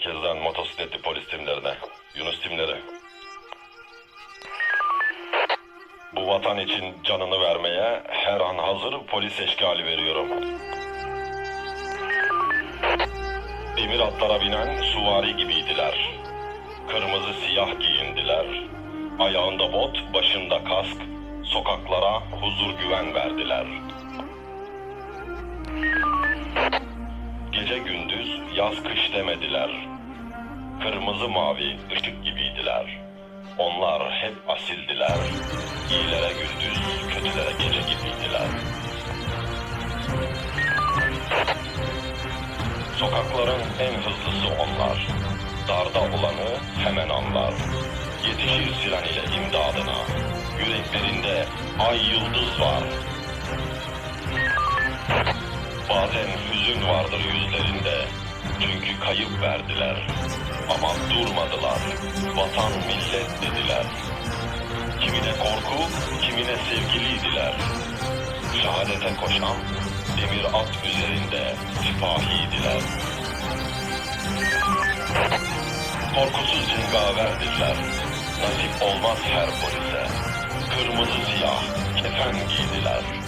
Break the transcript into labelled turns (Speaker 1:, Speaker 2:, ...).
Speaker 1: merkezden motosikletli polis timlerine. Yunus timleri. Bu vatan için canını vermeye her an hazır polis eşkali veriyorum. Demir atlara binen süvari gibiydiler. Kırmızı siyah giyindiler. Ayağında bot, başında kask, sokaklara huzur güven verdiler. Gece gündüz, yaz kış demediler. Kırmızı mavi ışık gibiydiler. Onlar hep asildiler. İyilere gündüz, kötülere gece gibiydiler. Sokakların en hızlısı onlar. Darda olanı hemen anlar. Yetişir silah ile imdadına. Yüreklerinde ay yıldız var. Bazen hüzün vardır yüzlerinde. Çünkü kayıp verdiler. Ama durmadılar. Vatan millet dediler. Kimine korku, kimine sevgiliydiler. Şehadete koşan demir at üzerinde sipahiydiler. Korkusuz cengaverdiler. Nasip olmaz her polise. Kırmızı siyah kefen giydiler.